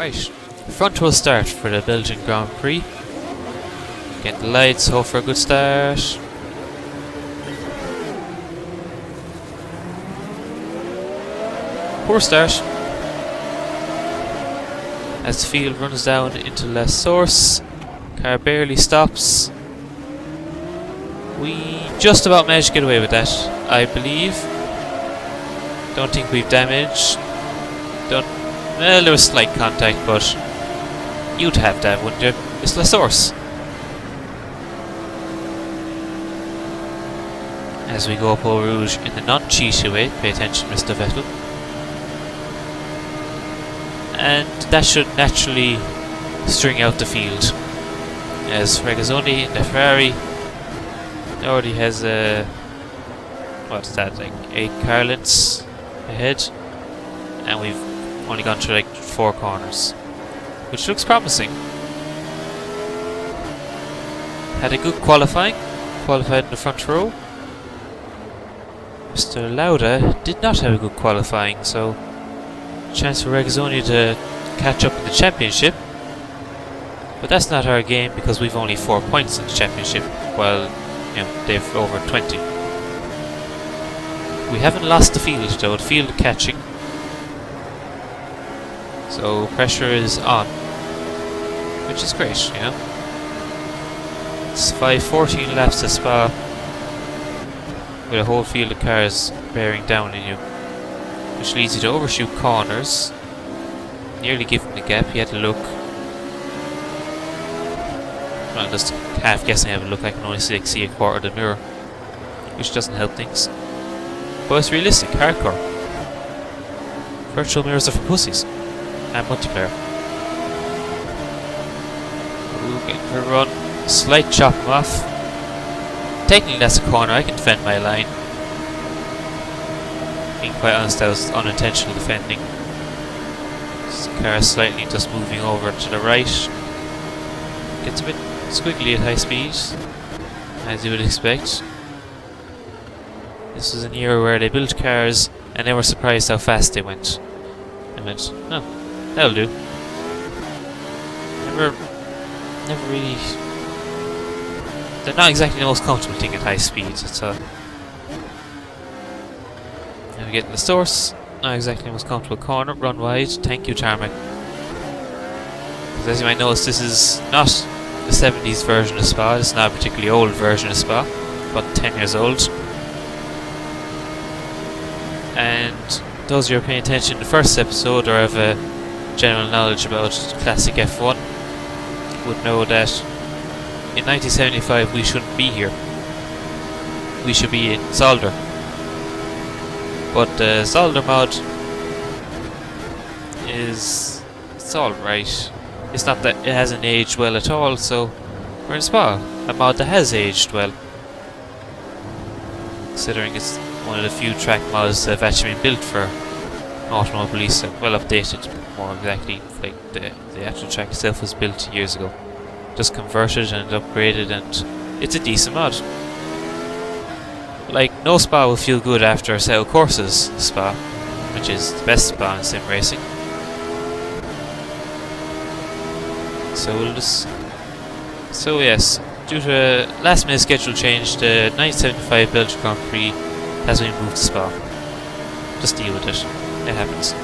Right, front row start for the Belgian Grand Prix. Get the lights, hope for a good start. Poor start. As the field runs down into La Source, car barely stops. We just about managed to get away with that, I believe. Don't think we've damaged. Well, there was slight contact, but you'd have that, wouldn't you? It's La Source. As we go up Eau Rouge in the non-cheaty way, pay attention, Mr. Vettel. And that should naturally string out the field, as Regazzoni in the Ferrari already has a, what's that, like 8 car lengths ahead, and we've only gone through like 4 corners, which looks promising. Had a good qualified in the front row. Mr. Lauda did not have a good qualifying, so chance for Regazzoni to catch up in the championship. But that's not our game, because we've only 4 points in the championship, while they've over 20. We haven't lost the field though, the field catching. So pressure is on, which is great, It's 5:14 laps to Spa, with a whole field of cars bearing down on you, which leads you to overshoot corners. Nearly giving the gap, you had to look. Well, just half guessing I have a look, I can only see a quarter of the mirror, which doesn't help things. But it's realistic, hardcore. Virtual mirrors are for pussies. And multiplayer. Ooh, getting for a run. Slight chop him off. Technically that's a corner, I can defend my line. Being quite honest, that was unintentional defending. This car is slightly just moving over to the right. Gets a bit squiggly at high speed, as you would expect. This was an era where they built cars and they were surprised how fast they went. I went, oh, that'll do. Never really. They're not exactly the most comfortable thing at high speeds, so. Now we get to the source. Not exactly the most comfortable corner. Run wide. Thank you, tarmac. As you might notice, this is not the 70s version of Spa. It's not a particularly old version of Spa. About 10 years old. And those of you who are paying attention in the first episode, or have a general knowledge about classic F1, would know that in 1975 we shouldn't be here. We should be in Zolder. But the Zolder mod it's alright. It's not that it hasn't aged well at all, so we're in Spa, a mod that has aged well. Considering it's one of the few track mods that have actually been built for Automobilista. Well updated, more exactly. Like the actual track itself was built years ago. Just converted and upgraded, and it's a decent mod. Like, no Spa will feel good after a set of courses Spa, which is the best Spa in sim racing. So yes, due to a last minute schedule change, the 1975 Belgian Grand Prix has been moved to Spa. Just deal with it. It happens.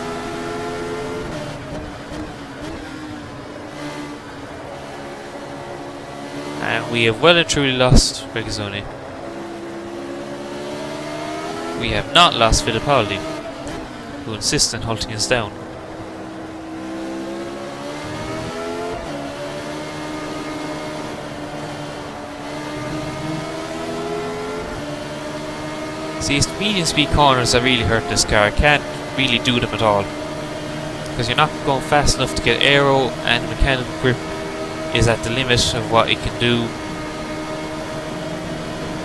And we have well and truly lost Regazzoni. We have not lost Fittipaldi, who insists on halting us down. See, it's the medium speed corners that really hurt this car. I can't really do them at all, because you're not going fast enough to get aero, and mechanical grip is at the limit of what it can do.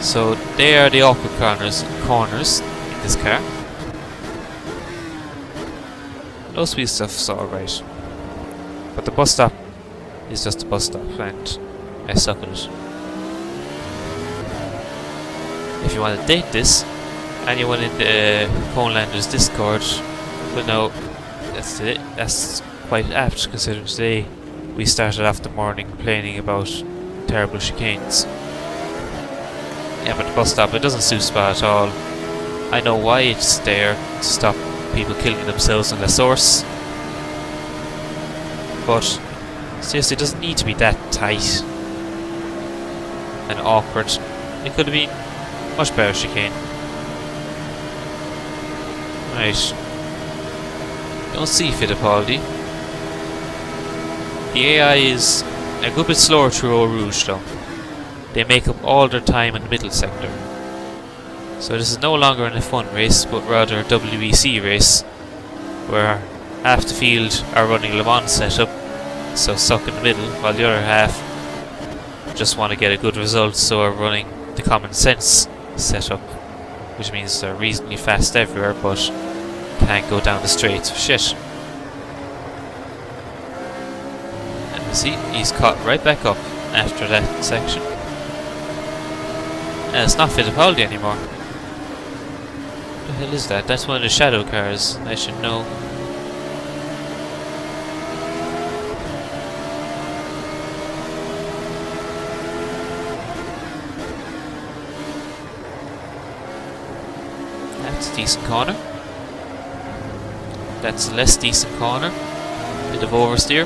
So they are the awkward corners in this car. Low speed stuff's alright, but the bus stop is just a bus stop, and I suck at it. If you want to date this, anyone in the Conelanders Discord will know that's quite apt considering today we started off the morning complaining about terrible chicanes. Yeah, but the bus stop, it doesn't suit Spot at all. I know why it's there, to stop people killing themselves on the source. But seriously, it doesn't need to be that tight and awkward. It could have been much better chicane. Right. Don't see Fittipaldi. The AI is a good bit slower through Eau Rouge though. They make up all their time in the middle sector. So this is no longer an F1 race, but rather a WEC race, where half the field are running Le Mans setup, so stuck in the middle, while the other half just want to get a good result, so are running the common sense setup, which means they're reasonably fast everywhere, but can't go down the straights for shit. And you see, he's caught right back up after that section. And it's not Fittipaldi anymore. What the hell is that? That's one of the shadow cars. I should know. That's a decent corner. That's a less decent corner. Bit of oversteer.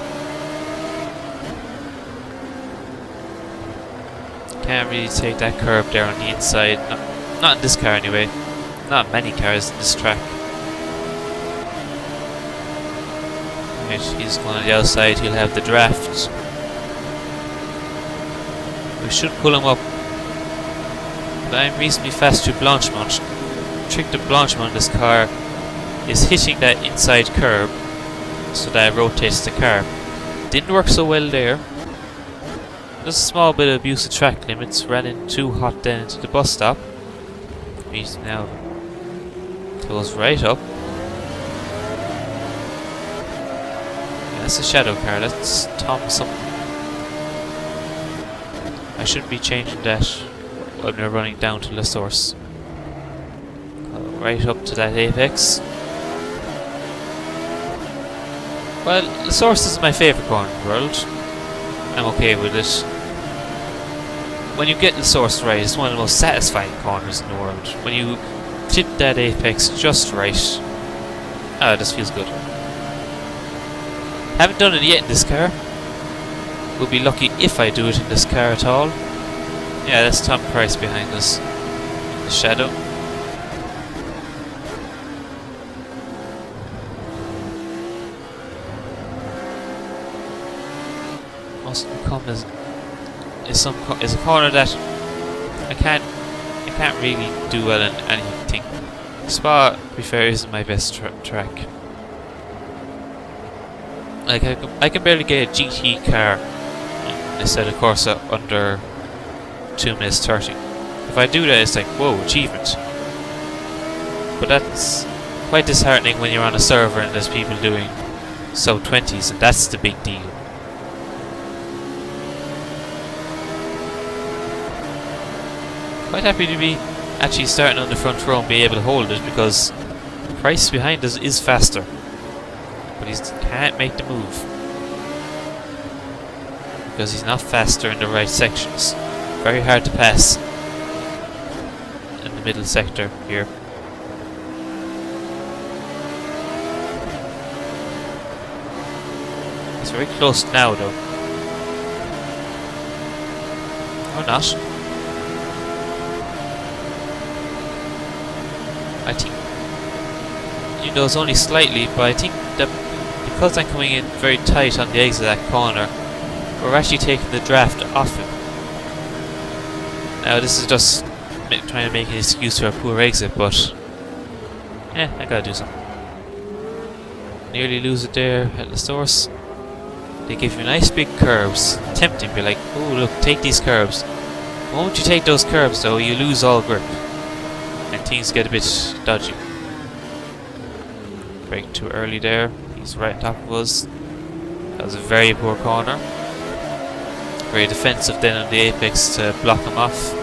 Can't really take that curve there on the inside. Not in this car anyway. Not many cars in this track. Right, he's going on the outside. He'll have the draft. We should pull him up. But I'm reasonably fast through Blanchemont. The trick to Blanchemont in this car is hitting that inside curb so that it rotates the car. Didn't work so well there. Just a small bit of abuse of track limits. Ran in too hot then into the bus stop. He's now goes right up. Yeah, that's a shadow car. That's Tom something. I shouldn't be changing that when we're running down to La Source. Right up to that apex. Well, La Source is my favourite corner in the world. I'm okay with it. When you get the source right, it's one of the most satisfying corners in the world. When you tip that apex just right, this feels good. Haven't done it yet in this car. Will be lucky if I do it in this car at all. Yeah, that's Tom Price behind us. In the shadow. Must come as is a corner that I can't really do well in anything. Spa, to be fair, isn't my best track. Like I can barely get a GT car instead of Corsa under 2 minutes 30. If I do that, it's like, whoa, achievement. But that's quite disheartening when you're on a server and there's people doing sub 20s, and that's the big deal. Quite happy to be actually starting on the front row and be able to hold it, because Price behind us is faster, but he can't make the move because he's not faster in the right sections. Very hard to pass in the middle sector here. He's very close now though. Or not. I think, you know, it's only slightly, but I think that because I'm coming in very tight on the exit of that corner, we're actually taking the draft off him. Now this is just trying to make an excuse for a poor exit, but I gotta do something. Nearly lose it there at the source. They give you nice big curves, tempting, be like, oh look, take these curves. The moment you take those curves though, you lose all grip. And things get a bit dodgy. Brake too early there. He's right on top of us. That was a very poor corner. Very defensive then on the apex to block him off.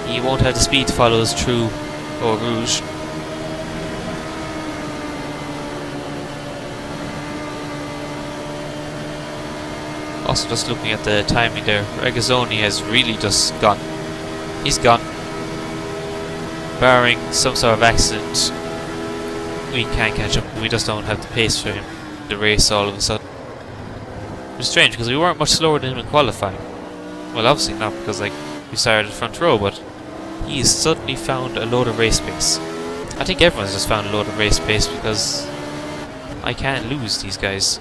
He won't have the speed to follow us through Eau Rouge. Also, just looking at the timing there, Regazzoni has really just gone. He's gone. Barring some sort of accident, we can't catch up. We just don't have the pace for him. The race all of a sudden. It's strange because we weren't much slower than him in qualifying. Well, obviously not because like we started front row, but he's suddenly found a load of race pace. I think everyone's just found a load of race pace because I can't lose these guys.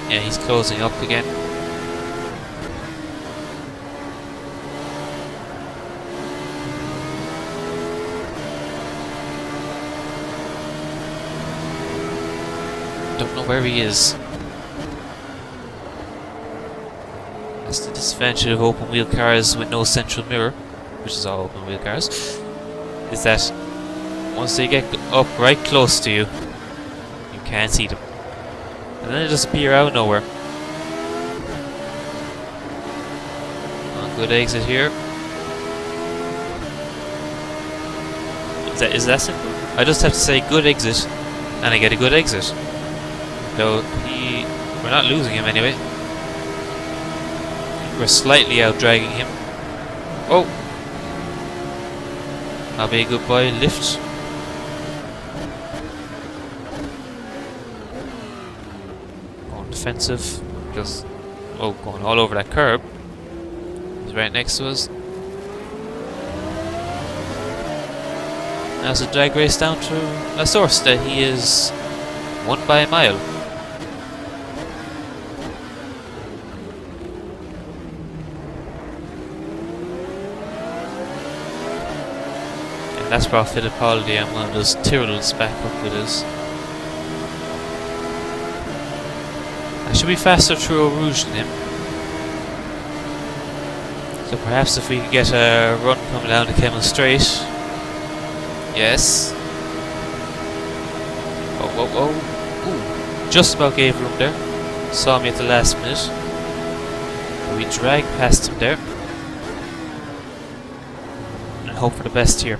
Yeah, he's closing up again. Don't know where he is. That's the disadvantage of open wheel cars with no central mirror, which is all open wheel cars, is that once they get up right close to you, you can't see them. And then they just appear out of nowhere. Oh, good exit here. Is that simple? I just have to say good exit, and I get a good exit. So we're not losing him anyway. We're slightly out dragging him. Oh! I'll be a good boy. Lift. Defensive, just going all over that curb. He's right next to us. Now it's a drag race down to a source that he is won by a mile. And that's brought Fittipaldi and one of those Tyrrells back up with us. I should be faster through Eau Rouge than him. So perhaps if we could get a run coming down to Kemmel Straight. Yes. Oh. Ooh. Just about gave room there. Saw me at the last minute. But we dragged past him there. And hope for the best here.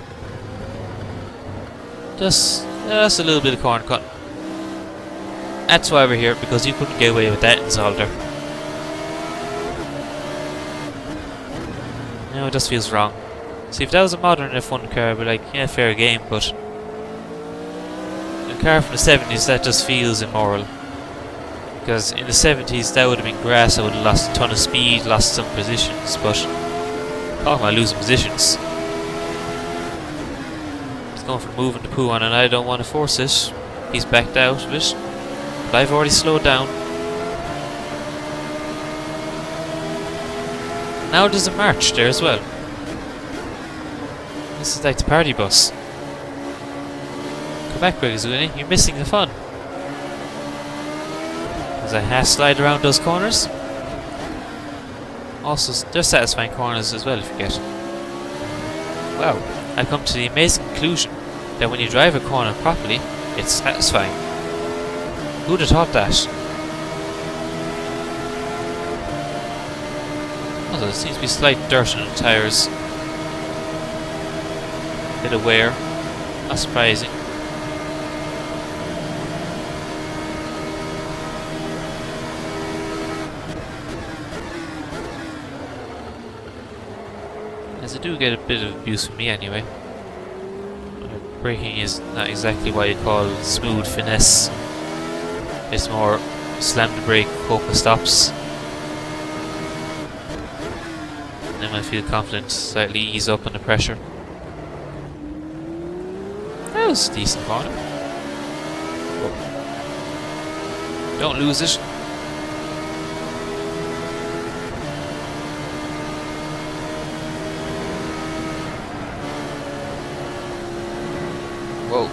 Just a little bit of corner cut. That's why we're here, because you couldn't get away with that in Zolder. No, it just feels wrong. See, if that was a modern F1 car, I'd be like, yeah, fair game, but a car from the 70s, that just feels immoral. Because in the 70s, that would have been grass, I would have lost a ton of speed, lost some positions, but talking about losing positions. He's going for moving the poo on, and I don't want to force it. He's backed out of it. But I've already slowed down. Now there's a march there as well. This is like the party bus. Come back, Regazzoni, you're missing the fun. As I half slide around those corners. Also, they're satisfying corners as well if you get. Wow, I've come to the amazing conclusion that when you drive a corner properly, it's satisfying. Who'd have thought that? Oh, there seems to be slight dirt on the tyres. Bit of wear. Not surprising. As I do get a bit of abuse from me anyway. Braking is not exactly what you call smooth finesse. It's more slam the brake, hope it stops. And then I feel confident, slightly ease up on the pressure. That was a decent corner. Oh. Don't lose it. Whoa.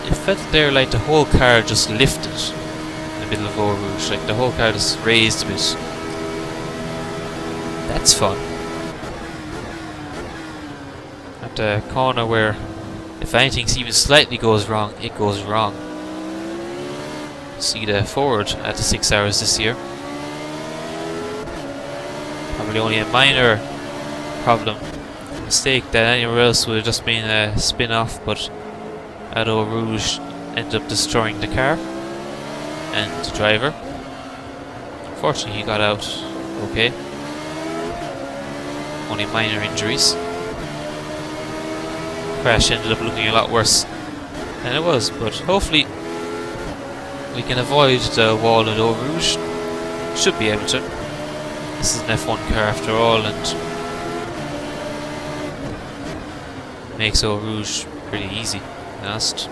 It felt there like the whole car just lifted in the middle of Eau Rouge, like the whole car just raised a bit. That's fun. At a corner where if anything even slightly goes wrong, it goes wrong. See the Ford at the 6 hours this year. Probably only a minor problem, mistake that anywhere else would have just been a spin-off, but at Eau Rouge ended up destroying the car and the driver. Fortunately, he got out okay. Only minor injuries. Crash ended up looking a lot worse than it was, but hopefully we can avoid the wall at Eau Rouge. Should be able to. This is an F1 car after all, and makes Eau Rouge pretty easy, to be honest.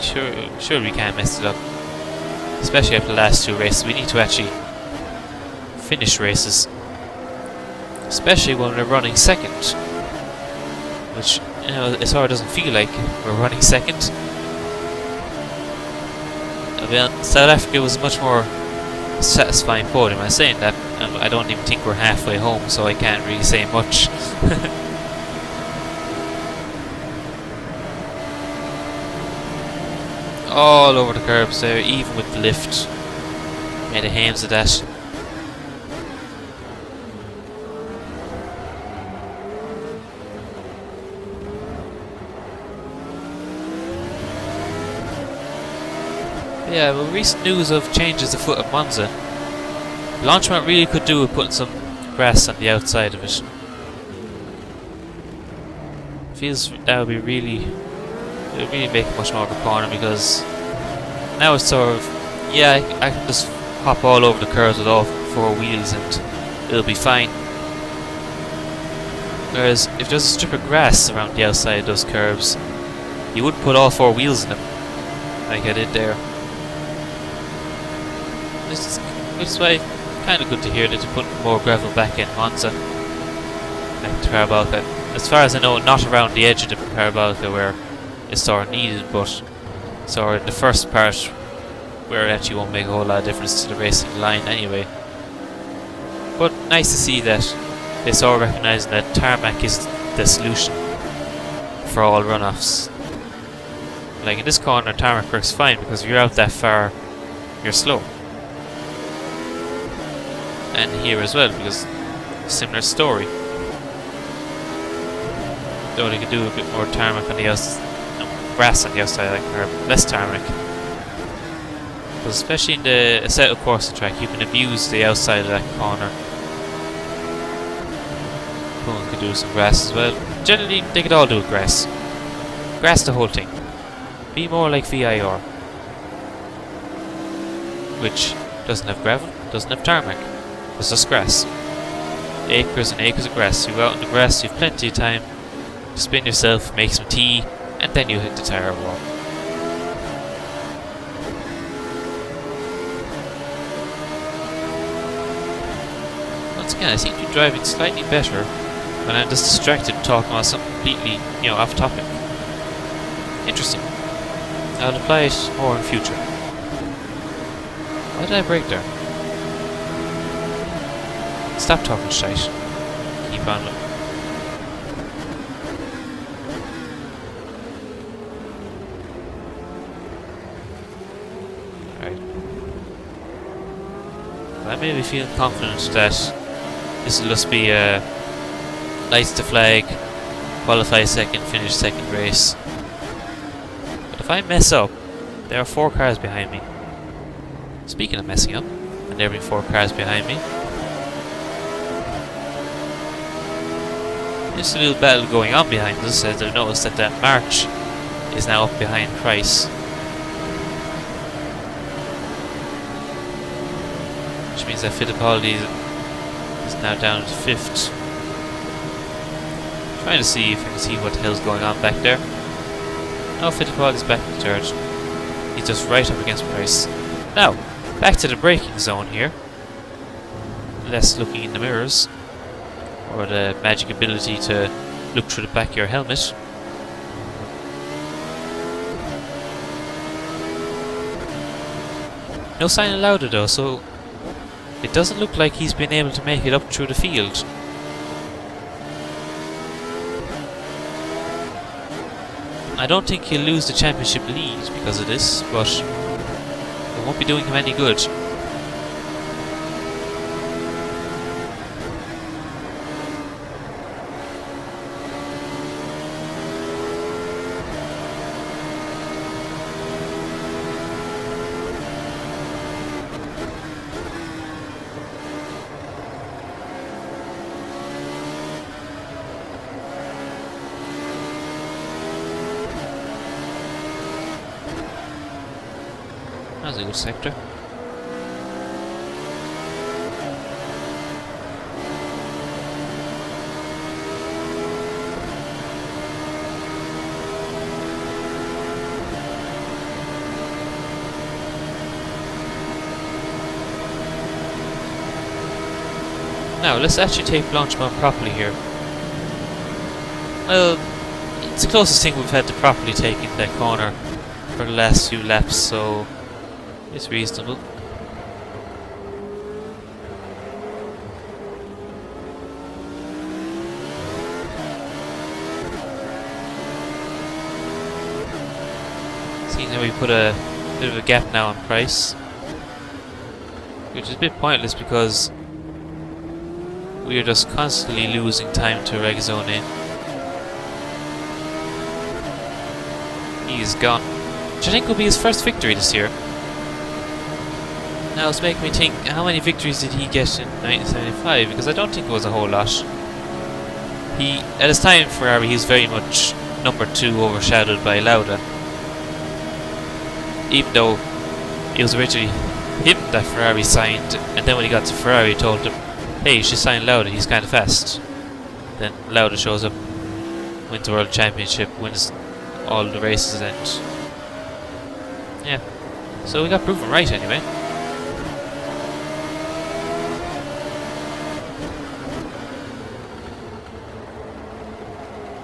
Sure we can't mess it up. Especially after the last 2 races. We need to actually finish races. Especially when we're running second. Which, you know, it sort of doesn't feel like we're running second. I mean, South Africa was a much more satisfying podium. I'm saying that, and I don't even think we're halfway home, so I can't really say much. All over the curbs there, even with the lift. Made a hames of that. Yeah, well, recent news of changes afoot at Monza. Launchmount really could do with putting some grass on the outside of it. Feels that would be really, it would really make it much more of a corner, because now it's sort of, yeah, I can just hop all over the curves with all 4 wheels and it'll be fine. Whereas if there's a strip of grass around the outside of those curves, you would put all 4 wheels in them, like I did there. Which is why kind of good to hear that you put more gravel back in Monza, back to Parabalka. As far as I know, not around the edge of the Parabalka where it's sort of needed, but sort of in the first part where it actually won't make a whole lot of difference to the racing line anyway. But nice to see that they sort of recognise that tarmac is the solution for all runoffs. Like in this corner, tarmac works fine because if you're out that far, you're slow. And here as well, because similar story. Though they could do a bit more tarmac on the outside, grass on the outside, like, or less tarmac. Because especially in the Assetto Corsa track, you can abuse the outside of that corner. Someone could do some grass as well. Generally, they could all do with grass. Grass the whole thing. Be more like VIR, which doesn't have gravel, doesn't have tarmac. It's just grass. Acres and acres of grass. You go out in the grass, you have plenty of time to spin yourself, make some tea, and then you hit the tyre wall. Once again, I seem to be driving slightly better when I'm just distracted talking about something completely, you know, off topic. Interesting. I'll apply it more in future. Why did I brake there? Stop talking shite. Keep on looking. Right. I may be feeling confident that this will just be a lights the flag, qualify second, finish second race. But if I mess up, there are 4 cars behind me. Speaking of messing up, and there being 4 cars behind me, there's a little battle going on behind us, as I've noticed that March is now up behind Price. Which means that Fittipaldi is now down to 5th. Trying to see if I can see what the hell's going on back there. No, Fittipaldi's back in 3rd. He's just right up against Price. Now, back to the braking zone here. Less looking in the mirrors, or the magic ability to look through the back of your helmet. No sign of Lauda though, so it doesn't look like he's been able to make it up through the field. I don't think he'll lose the championship lead because of this, but it won't be doing him any good. That's a good sector. Now, let's actually take launch mode properly here. Well, it's the closest thing we've had to properly taking that corner for the last few laps, so it's reasonable. Seeing that we put a bit of a gap now on price, which is a bit pointless because we are just constantly losing time to Regazzoni. He is gone. Which I think will be his first victory this year. Now it's making me think, how many victories did he get in 1975? Because I don't think it was a whole lot. He, at his time in Ferrari, he was very much number 2, overshadowed by Lauda. Even though it was originally him that Ferrari signed, and then when he got to Ferrari, he told him, hey, you should sign Lauda, he's kind of fast. Then Lauda shows up, wins the World Championship, wins all the races, and yeah. So we got proven right anyway.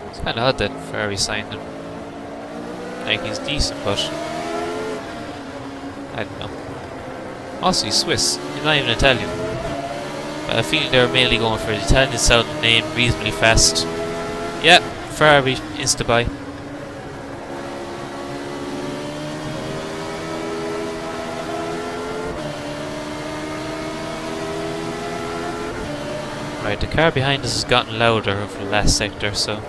It's kind of odd that Ferrari signed him. Like, he's decent, but I don't know. Also, he's Swiss. He's not even Italian. But I feel they're mainly going for the Italian sounding name, reasonably fast. Yeah, Ferrari insta-buy. Right, the car behind us has gotten louder over the last sector, so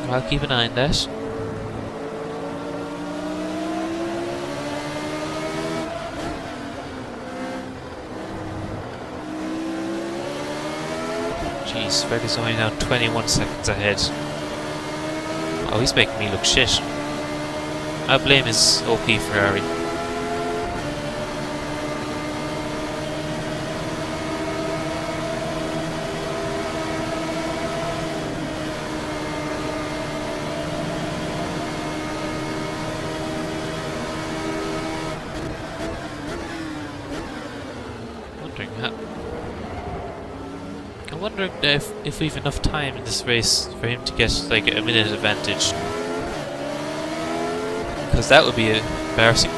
I'll keep an eye on that. Jeez, Ferrari's only now 21 seconds ahead. Oh, he's making me look shit. I blame his OP Ferrari. I'm wondering if we've enough time in this race for him to get like a minute advantage, because that would be embarrassing.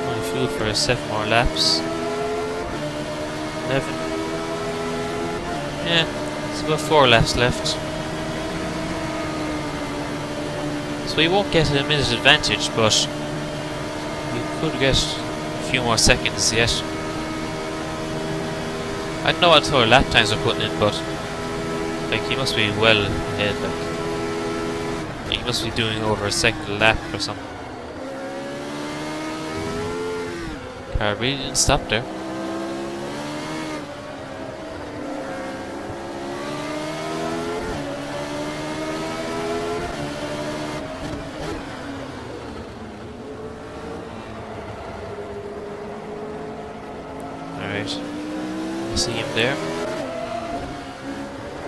Only fuel for 7 more laps. 11. Yeah, it's about 4 laps left. So we won't get a minute advantage, but we could get a few more seconds yet. I don't know what sort of lap times we're putting in, but like, he must be well ahead. Like, he must be doing over a second a lap or something. Car really didn't stop there. See him there.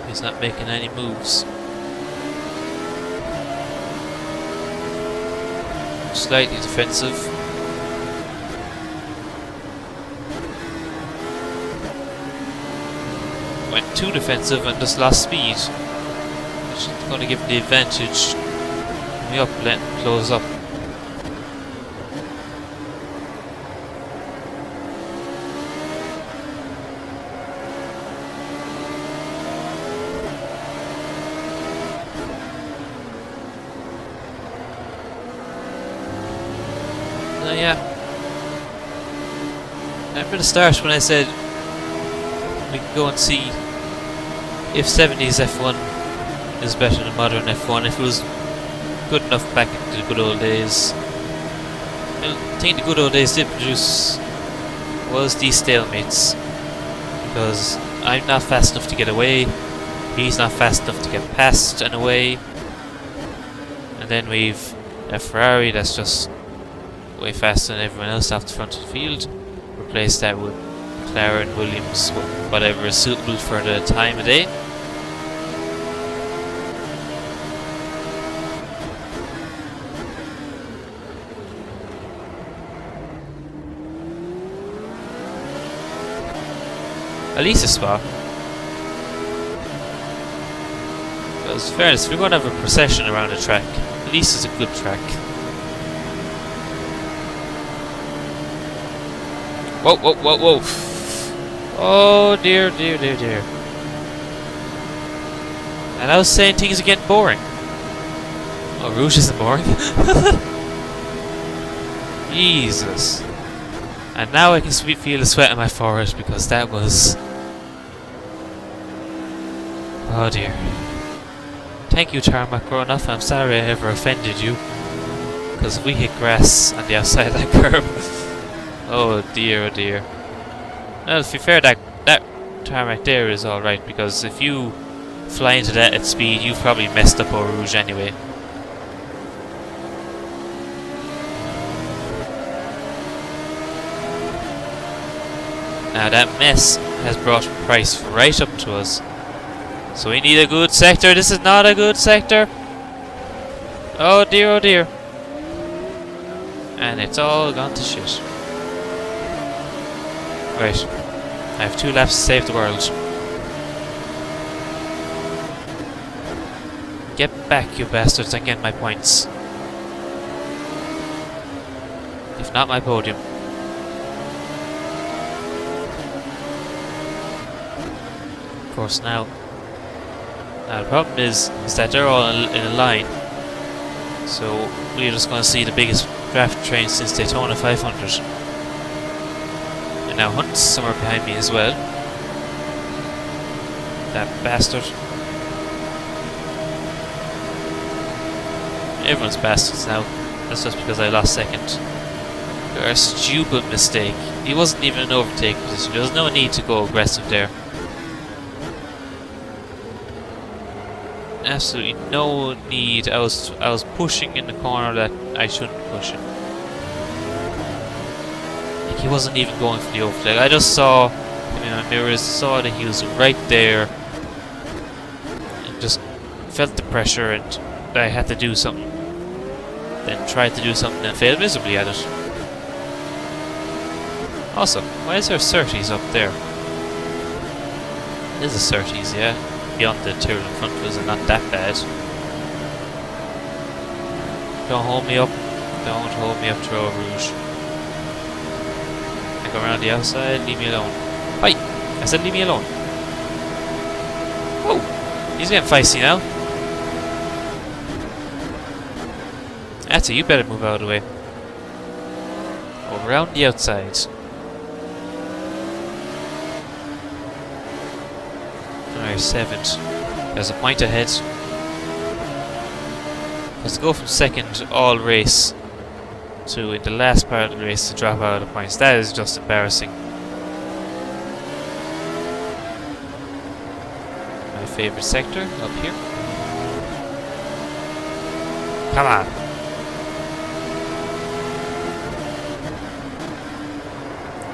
He's not making any moves. Slightly defensive. Went too defensive and just lost speed, which is going to give him the advantage. Coming up, let him close up. yeah. Remember the start when I said we can go and see if 70s F1 is better than modern F1, if it was good enough back in the good old days. Well, I think the good old days did produce was these stalemates, because I'm not fast enough to get away, he's not fast enough to get past and away, and then we've a Ferrari that's just way faster than everyone else off the front of the field. Replace that with McLaren, Williams, whatever is suitable for the time of day. At least a spot. Because in fairness, if we're going to have a procession around the track, at least it's a good track. Whoa, whoa, whoa, whoa. Oh dear, dear, dear, dear. And I was saying things are getting boring. Oh, Rouge isn't boring. Jesus. And now I can feel the sweat on my forehead because that was... Oh dear. Thank you, Tarmac Runoff. I'm sorry I ever offended you. Because if we hit grass on the outside of that curb... Oh dear, oh dear. Well, to be fair, that tarmac there is alright, because if you fly into that at speed, you've probably messed up Eau Rouge anyway. Now that mess has brought price right up to us. So we need a good sector. This is not a good sector. Oh dear, oh dear. And it's all gone to shit. Right, I have 2 laps to save the world. Get back, you bastards, and get my points. If not, my podium. Of course, now the problem is that they're all in a line. So we're just going to see the biggest draft train since Daytona 500. And now Hunt's somewhere behind me as well. That bastard. Everyone's bastards now. That's just because I lost second. You're a stupid mistake. He wasn't even in overtake position. There was no need to go aggressive there. Absolutely no need. I was pushing in the corner that I shouldn't push in. He wasn't even going for the overtake. I just saw him in my mirrors, saw that he was right there, and just felt the pressure, and I had to do something. Then tried to do something and failed miserably at it. Also, why is there Surtees up there? There's a Surtees, yeah. Beyond the turtle in front of us, and not that bad. Don't hold me up. Don't hold me up to Eau Rouge. Go around the outside, leave me alone. Hi! I said leave me alone. Oh! He's getting feisty now. That's it, you better move out of the way. Go around the outside. Alright, 7th. There's a point ahead. Let's go from second all race to, in the last part of the race, to drop out of the points. That is just embarrassing. My favourite sector, up here. Come on.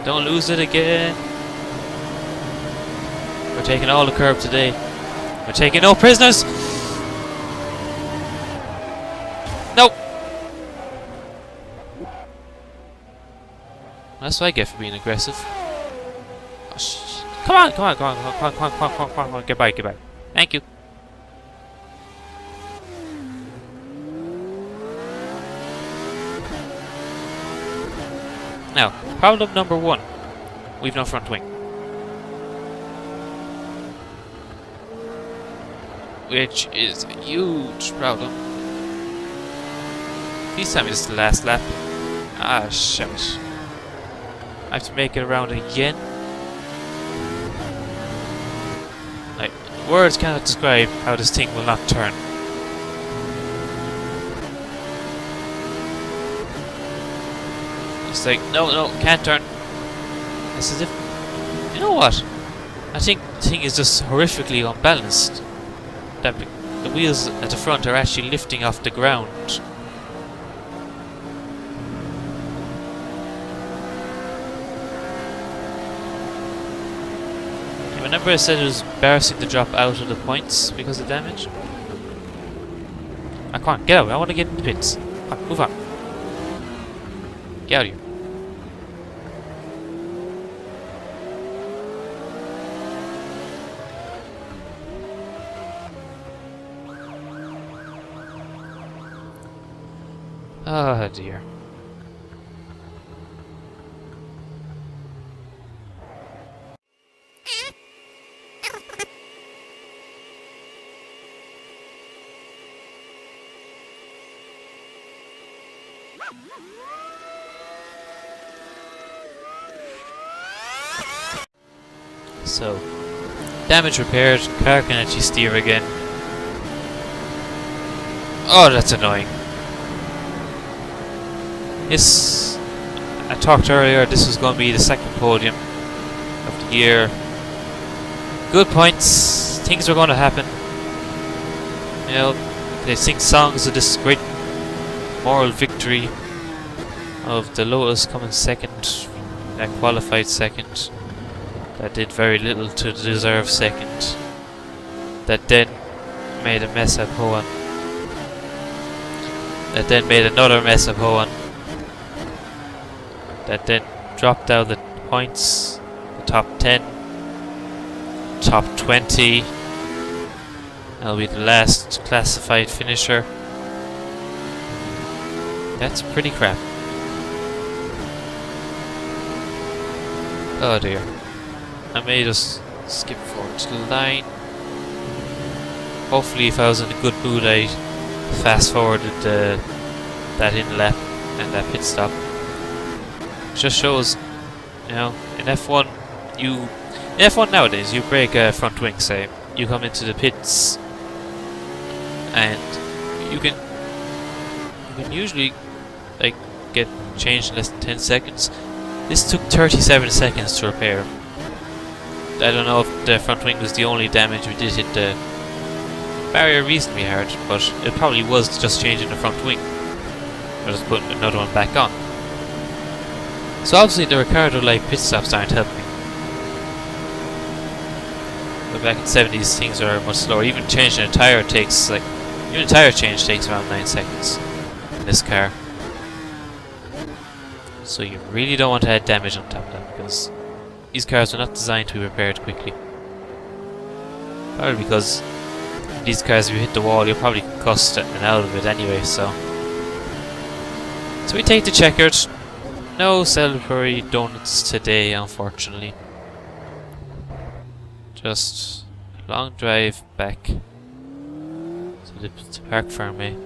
Don't lose it again. We're taking all the curb today. We're taking no prisoners. Nope. That's what I get for being aggressive. Oh, come on, come on, come on, come on, come on, come on, come on, come on, get back, get back. Thank you. Now, problem number 1. We've no front wing. Which is a huge problem. Please tell me this is the last lap. Ah, shit. I have to make it around again. Like, words cannot describe how this thing will not turn. It's like, no, can't turn. It's as if, you know what? I think the thing is just horrifically unbalanced. That the wheels at the front are actually lifting off the ground. Remember I said it was embarrassing to drop out of the points because of damage? Ah, come on, get out, I want to get in the pits. Come on, move on. Get out of here. Oh dear. So, damage repaired, car can actually steer again. Oh, that's annoying. This, I talked earlier, this was going to be the second podium of the year. Good points, things are going to happen. You know, they sing songs of this great moral victory of the Lotus coming second, that qualified second, that did very little to deserve second, that then made a mess of Hoan, that then made another mess of Hoan, that then dropped out the points, the top 10, top 20, that'll be the last classified finisher. That's pretty crap. Oh dear. I may just skip forward to the line. Hopefully if I was in a good mood I fast forwarded that in lap and that pit stop. It just shows, you know, in F1 nowadays you break a front wing, say, you come into the pits and you can usually like get changed in less than 10 seconds. This took 37 seconds to repair. I don't know if the front wing was the only damage. We did hit the barrier reasonably hard, but it probably was just changing the front wing. Or just putting another one back on. So obviously the Ricardo-like pit stops aren't helping. But back in the 70s things are much slower. Even changing a tire takes even a tire change takes around 9 seconds in this car. So you really don't want to add damage on top of that, because these cars are not designed to be repaired quickly. Probably because these cars, if you hit the wall, you'll probably concussed and out of it anyway, so we take the checkered. No celebratory donuts today, unfortunately. Just a long drive back to Park Ferme.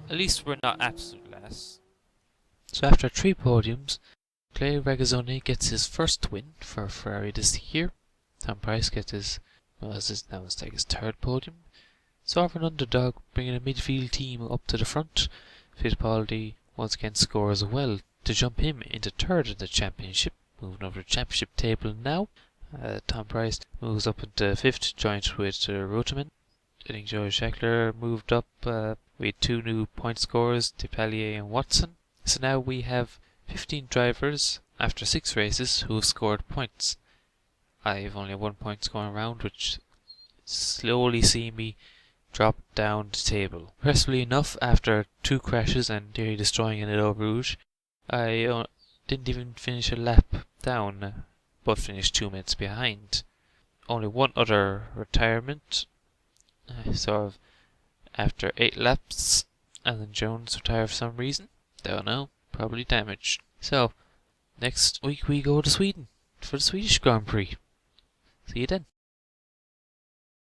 At least we're not absolute last. So after 3 podiums, Clay Regazzoni gets his first win for Ferrari this year. Tom Price gets his, well, this is now his 3rd podium. Sovereign underdog bringing a midfield team up to the front. Fittipaldi once again scores well to jump him into 3rd in the championship. Moving over the championship table now. Tom Price moves up into 5th, joint with Roteman. I think Joe Scheckler moved up with 2 new point scorers, Depallier and Watson. So now we have 15 drivers after 6 races who have scored points. I've only 1 point scoring round, which slowly see me drop down the table. Impressively enough, after 2 crashes and nearly destroying an Eau Rouge, I didn't even finish a lap down, but finished 2 minutes behind. Only 1 other retirement, sort of after 8 laps, Alan Jones retired for some reason. Don't know, probably damaged. So, next week we go to Sweden for the Swedish Grand Prix. See you then.